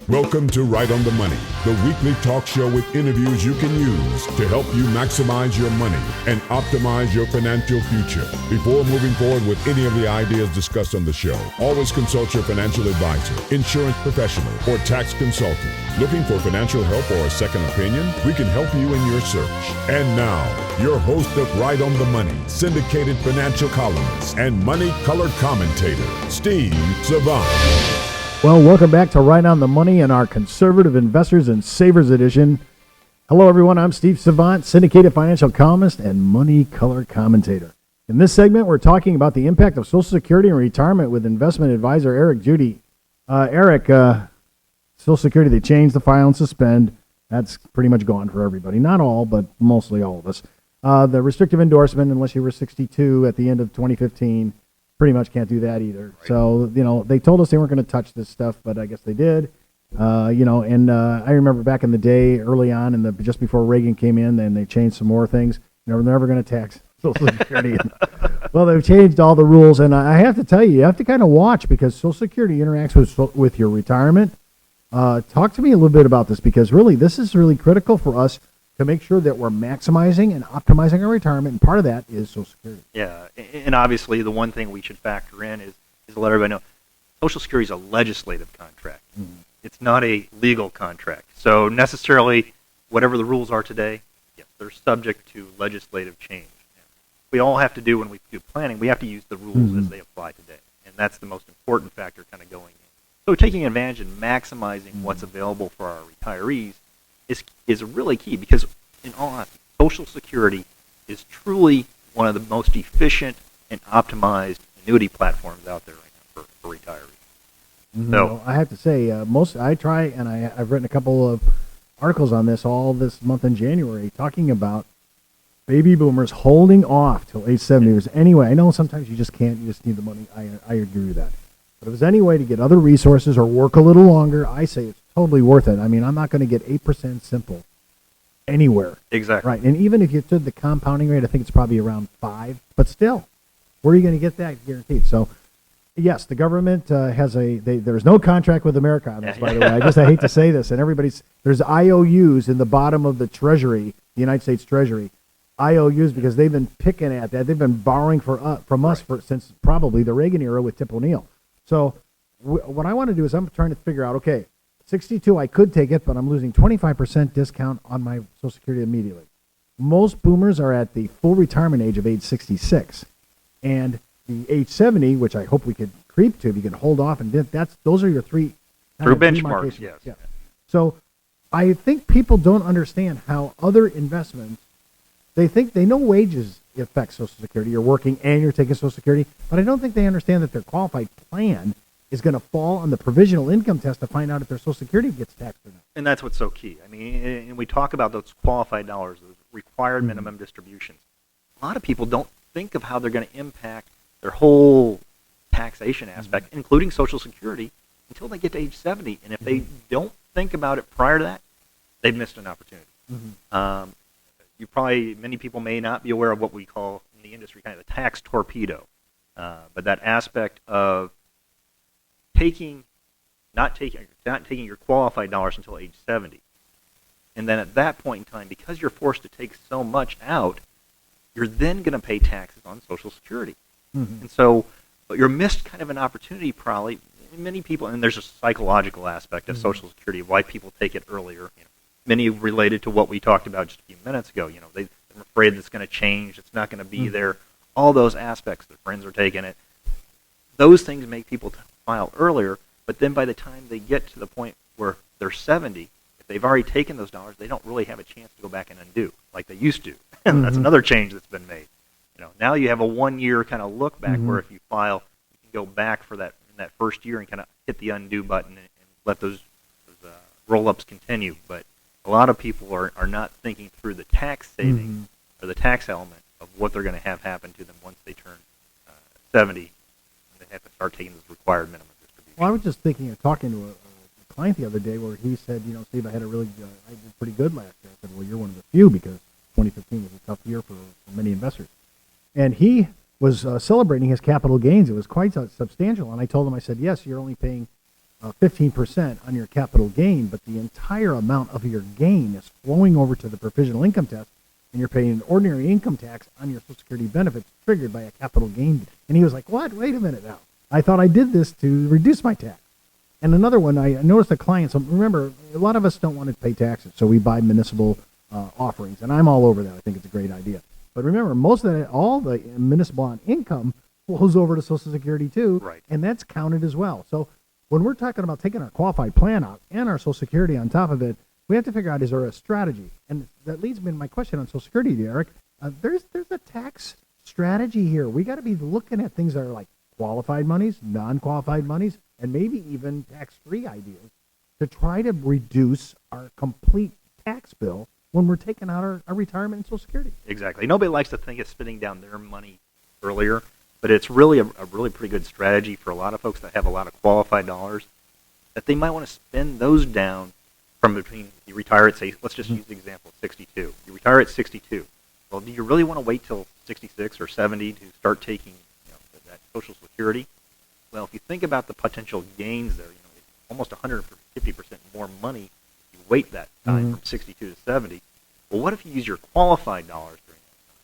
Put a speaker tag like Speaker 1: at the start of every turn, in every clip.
Speaker 1: Welcome to Right on the Money, the weekly talk show with interviews you can use to help you maximize your money and optimize your financial future. Before moving forward with any of the ideas discussed on the show, always consult your financial advisor, insurance professional, or tax consultant. Looking for financial help or a second opinion? We can help you in your search. And now, your host of Right on the Money, syndicated financial columnist and money color commentator, Steve Savant.
Speaker 2: Well, welcome back to Right on the Money and our Conservative Investors and Savers Edition. Hello, everyone. I'm Steve Savant, syndicated financial columnist and money color commentator. In this segment, we're talking about the impact of Social Security and retirement with investment advisor Eric Judy. Eric, Social Security, they changed the file and suspend. That's pretty much gone for everybody. Not all, but mostly all of us. The restrictive endorsement, unless you were 62 at the end of 2015, pretty much can't do that either. Right. So, they told us they weren't going to touch this stuff, but I guess they did. I remember back in the day, early on, just before Reagan came in, and they changed some more things. They're never going to tax Social Security. Well, they've changed all the rules, and I have to tell you have to kind of watch because Social Security interacts with your retirement. Talk to me a little bit about this because really, this is really critical for us to make sure that we're maximizing and optimizing our retirement, and part of that is Social Security.
Speaker 3: Yeah, and obviously the one thing we should factor in is to let everybody know, Social Security is a legislative contract. Mm-hmm. It's not a legal contract. So necessarily, whatever the rules are today, yes, they're subject to legislative change. We all have to do when we do planning, we have to use the rules as they apply today. And that's the most important factor kind of going in. So taking advantage and maximizing what's available for our retirees is really key because, in all honesty, Social Security is truly one of the most efficient and optimized annuity platforms out there right now for retirees.
Speaker 2: So I have to say, I've written a couple of articles on this all this month in January, talking about baby boomers holding off till age 70. If there's any way, I know sometimes you just can't, you just need the money. I agree with that. But if there's any way to get other resources or work a little longer, I say it's totally worth it. I mean, I'm not going to get 8% simple anywhere.
Speaker 3: Exactly.
Speaker 2: Right. And even if you took the compounding rate, I think it's probably around 5. But still, where are you going to get that guaranteed? So, yes, the government there's no contract with America on this, by the way. I hate to say this. And there's IOUs in the bottom of the Treasury, the United States Treasury. IOUs because they've been picking at that. They've been borrowing from us since probably the Reagan era with Tip O'Neill. So what I want to do is I'm trying to figure out, okay, 62, I could take it, but I'm losing 25% discount on my Social Security immediately. Most boomers are at the full retirement age of age 66. And the age 70, which I hope we could creep to, if you can hold off, and those are your three
Speaker 3: benchmarks, yes.
Speaker 2: Yeah. So I think people don't understand how other investments, they know wages affect Social Security. You're working and you're taking Social Security, but I don't think they understand that their qualified plan is going to fall on the provisional income test to find out if their Social Security gets taxed or not.
Speaker 3: And that's what's so key. I mean, and we talk about those qualified dollars, those required minimum distributions. A lot of people don't think of how they're going to impact their whole taxation aspect, including Social Security, until they get to age 70. And if they don't think about it prior to that, they've missed an opportunity. Many people may not be aware of what we call in the industry kind of the tax torpedo. But that aspect of not taking your qualified dollars until age 70. And then at that point in time, because you're forced to take so much out, you're then going to pay taxes on Social Security. And so you're missed kind of an opportunity probably. Many people, and there's a psychological aspect of Social Security, why people take it earlier. Many related to what we talked about just a few minutes ago. They're afraid it's going to change. It's not going to be there. All those aspects, their friends are taking it. Those things make people file earlier, but then by the time they get to the point where they're 70, if they've already taken those dollars, they don't really have a chance to go back and undo like they used to. And that's another change that's been made. Now you have a 1-year kind of look back where if you file, you can go back for that in that first year and kind of hit the undo button and let those roll-ups continue. But a lot of people are not thinking through the tax savings or the tax element of what they're going to have happen to them once they turn 70 and they have to start taking those required minimum distributions.
Speaker 2: Well, I was just thinking of talking to a client the other day where he said, Steve, I did pretty good last year. I said, well, you're one of the few because 2015 was a tough year for many investors. And he was celebrating his capital gains. It was quite substantial. And I told him, I said, yes, you're only paying 15% on your capital gain, but the entire amount of your gain is flowing over to the provisional income test, and you're paying an ordinary income tax on your Social Security benefits triggered by a capital gain. And he was like, what? Wait a minute now. I thought I did this to reduce my tax. And another one, I noticed a client, so remember, a lot of us don't want to pay taxes, so we buy municipal offerings, and I'm all over that. I think it's a great idea. But remember, all the municipal on income flows over to Social Security too,
Speaker 3: Right.
Speaker 2: and that's counted as well. So when we're talking about taking our qualified plan out and our Social Security on top of it, we have to figure out, is there a strategy? And that leads me to my question on Social Security, Eric. There's a tax strategy here. We got to be looking at things that are like qualified monies, non-qualified monies, and maybe even tax-free ideas to try to reduce our complete tax bill when we're taking out our retirement and Social Security.
Speaker 3: Exactly. Nobody likes to think of spending down their money earlier, but it's really a really pretty good strategy for a lot of folks that have a lot of qualified dollars, that they might want to spend those down from between, you retire at, say, let's just use the example of 62. You retire at 62. Well, do you really want to wait till 66 or 70 to start taking that Social Security? Well, if you think about the potential gains there, it's almost 150% more money if you wait that time from 62 to 70. Well, what if you use your qualified dollars during that time?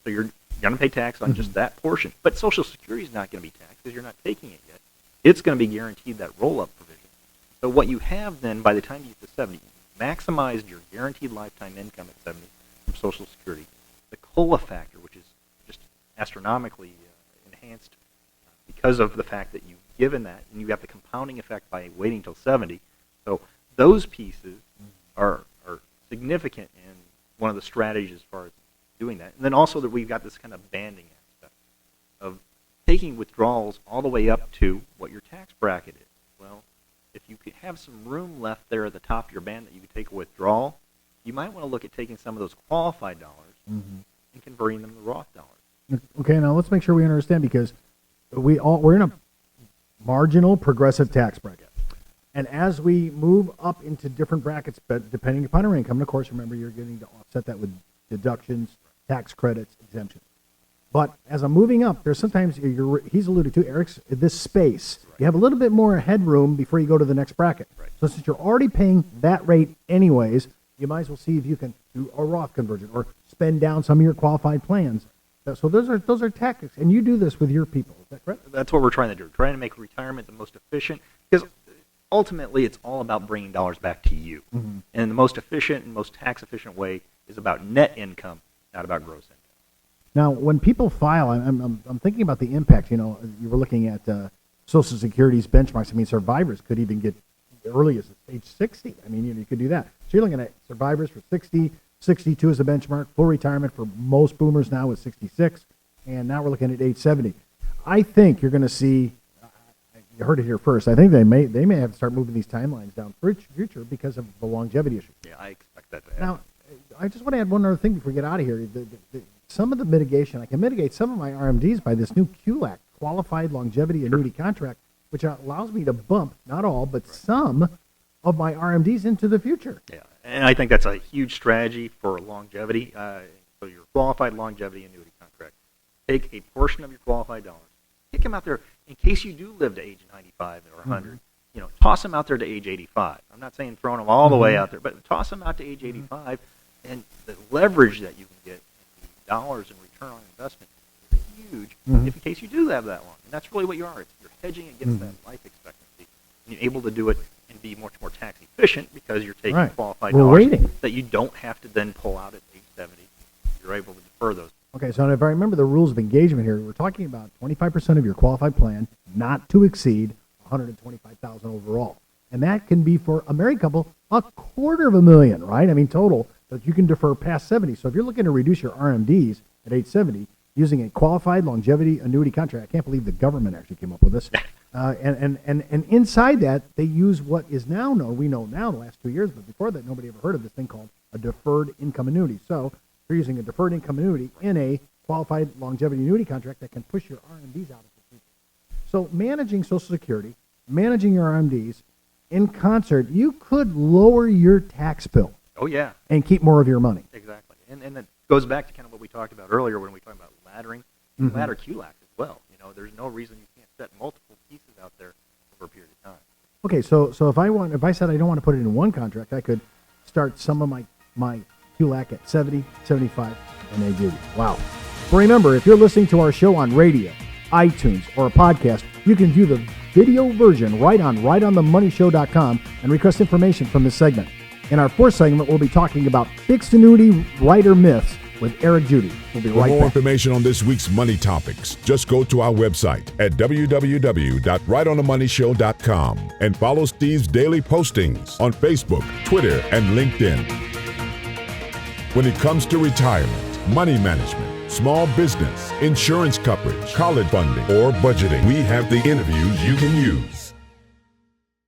Speaker 3: So you're going to pay tax on just that portion. But Social Security is not going to be taxed because you're not taking it yet. It's going to be guaranteed that roll-up provision. So what you have then, by the time you get to 70, you maximized your guaranteed lifetime income at 70 from Social Security. The COLA factor, which is just astronomically enhanced because of the fact that you've given that, and you have the compounding effect by waiting till 70. So those pieces are significant in one of the strategies as far as doing that. And then also that we've got this kind of banding aspect of taking withdrawals all the way up to what your tax bracket is. Well, if you could have some room left there at the top of your band that you could take a withdrawal, you might want to look at taking some of those qualified dollars and converting them to Roth dollars.
Speaker 2: Okay, now let's make sure we understand, because we're in a marginal progressive tax bracket. And as we move up into different brackets, but depending upon our income, and of course, remember, you're getting to offset that with deductions, tax credits, exemptions. But as I'm moving up, there's sometimes, he's alluded to, Eric's, this space. Right. You have a little bit more headroom before you go to the next bracket. Right. So since you're already paying that rate anyways, you might as well see if you can do a Roth conversion or spend down some of your qualified plans. So those are tactics, and you do this with your people. Is that correct?
Speaker 3: That's what we're trying to do. We're trying to make retirement the most efficient, because ultimately it's all about bringing dollars back to you. And the most efficient and most tax-efficient way is about net income, not about gross income.
Speaker 2: Now, when people file, I'm thinking about the impact. You were looking at Social Security's benchmarks. I mean, survivors could even get early as age 60. I mean, you could do that. So you're looking at survivors for 60, 62 is the benchmark. Full retirement for most boomers now is 66, and now we're looking at age 70. I think you're going to see. You heard it here first. I think they may have to start moving these timelines down future because of the longevity issue.
Speaker 3: Yeah, I expect that to happen.
Speaker 2: Now, I just want to add one other thing before we get out of here. Some of the mitigation, I can mitigate some of my RMDs by this new QLAC, Qualified Longevity Annuity Contract, which allows me to bump, not all, but some of my RMDs into the future.
Speaker 3: Yeah, and I think that's a huge strategy for longevity. So your Qualified Longevity Annuity Contract, take a portion of your qualified dollars, kick them out there in case you do live to age 95 or 100. Toss them out there to age 85. I'm not saying throwing them all the way out there, but toss them out to age 85, and the leverage that you can get in the dollars in return on investment is huge if in case you do have that long. And that's really what you are. You're hedging against that life expectancy. And you're able to do it and be much more tax efficient because you're taking qualified dollars that you don't have to then pull out at age 70. You're able to defer those.
Speaker 2: Okay, so if I remember the rules of engagement here, we're talking about 25% of your qualified plan not to exceed $125,000 overall. And that can be for a married couple $250,000, right? I mean, total, that you can defer past 70. So if you're looking to reduce your RMDs at age 70 using a qualified longevity annuity contract, I can't believe the government actually came up with this. And inside that, they use what is now known, we know now the last 2 years, but before that, nobody ever heard of this thing called a deferred income annuity. So you're using a deferred income annuity in a qualified longevity annuity contract that can push your RMDs out of the future. So managing Social Security, managing your RMDs, in concert, you could lower your tax bill.
Speaker 3: Oh, yeah.
Speaker 2: And keep more of your money.
Speaker 3: Exactly. And that goes back to kind of what we talked about earlier when we talked about laddering. Ladder QLAC as well. There's no reason you can't set multiple pieces out there over a period of time.
Speaker 2: Okay, so if I said I don't want to put it in one contract, I could start some of my QLAC at 70, 75, and then 80. Wow. But remember, if you're listening to our show on radio, iTunes, or a podcast, you can view the video version right on rightonthemoneyshow.com and request information from this segment. In our fourth segment, we'll be talking about fixed annuity rider myths with Eric Judy. We'll be
Speaker 1: For
Speaker 2: right
Speaker 1: more
Speaker 2: back.
Speaker 1: information on this week's money topics, just go to our website at www.rightonthemoneyshow.com and follow Steve's daily postings on Facebook, Twitter, and LinkedIn. When it comes to retirement, money management, small business, insurance coverage, college funding, or budgeting, we have the interviews you can use.